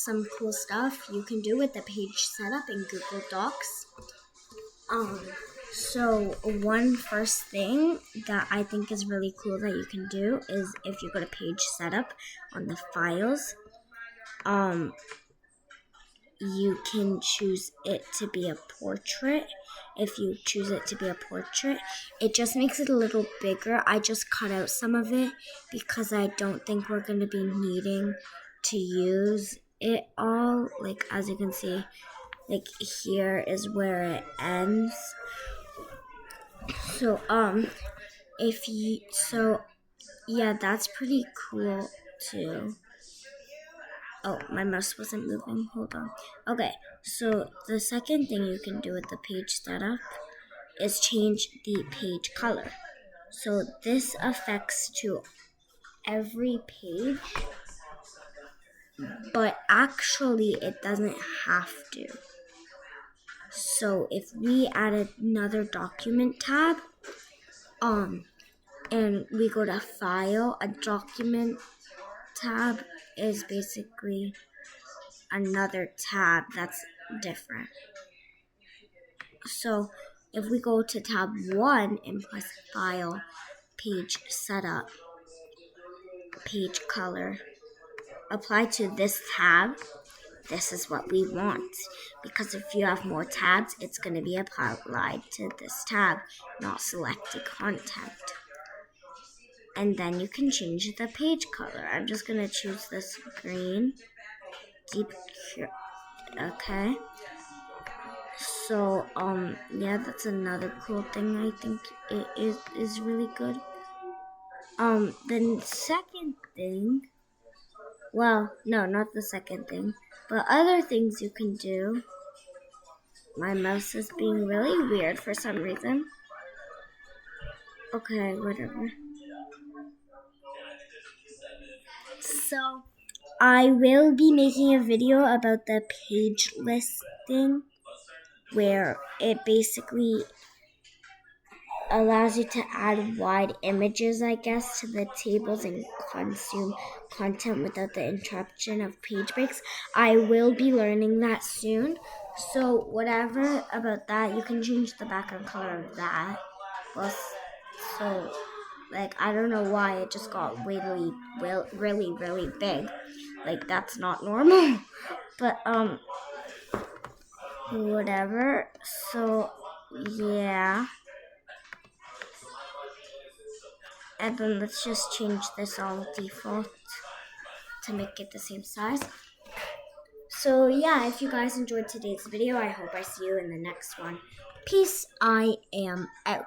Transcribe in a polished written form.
some cool stuff you can do with the page setup in Google Docs. So one first thing that I think is really cool that you can do is if you go to page setup on the files, you can choose it to be a portrait. If you choose it to be a portrait, it just makes it a little bigger. I just cut out some of it because I don't think we're going to be needing to use it all. Like, as you can see, like here is where it ends. So, yeah, that's pretty cool too. Oh, my mouse wasn't moving. Hold on. Okay, so the second thing you can do with the page setup is change the page color. So this affects to every page, but actually it doesn't have to. So if we add another document tab, and we go to File, a document tab is basically another tab that's different. So if we go to tab 1 and press File, Page Setup, Page Color, apply to this tab, this is what we want. Because if you have more tabs, it's going to be applied to this tab, not selected content. And then you can change the page color. I'm just going to choose this green, deep, okay. So, yeah, that's another cool thing. I think it is really good. The second thing, well, no, not the second thing, but other things you can do. My mouse is being really weird for some reason. Okay, whatever. So, I will be making a video about the page listing, where it basically allows you to add wide images, I guess, to the tables and consume content without the interruption of page breaks. I will be learning that soon. So whatever about that, you can change the background color of that. Well, so like I don't know why it just got really big. Like that's not normal. But whatever. So yeah. And then let's just change this on default to make it the same size. So yeah, if you guys enjoyed today's video, I hope I see you in the next one. Peace, I am out.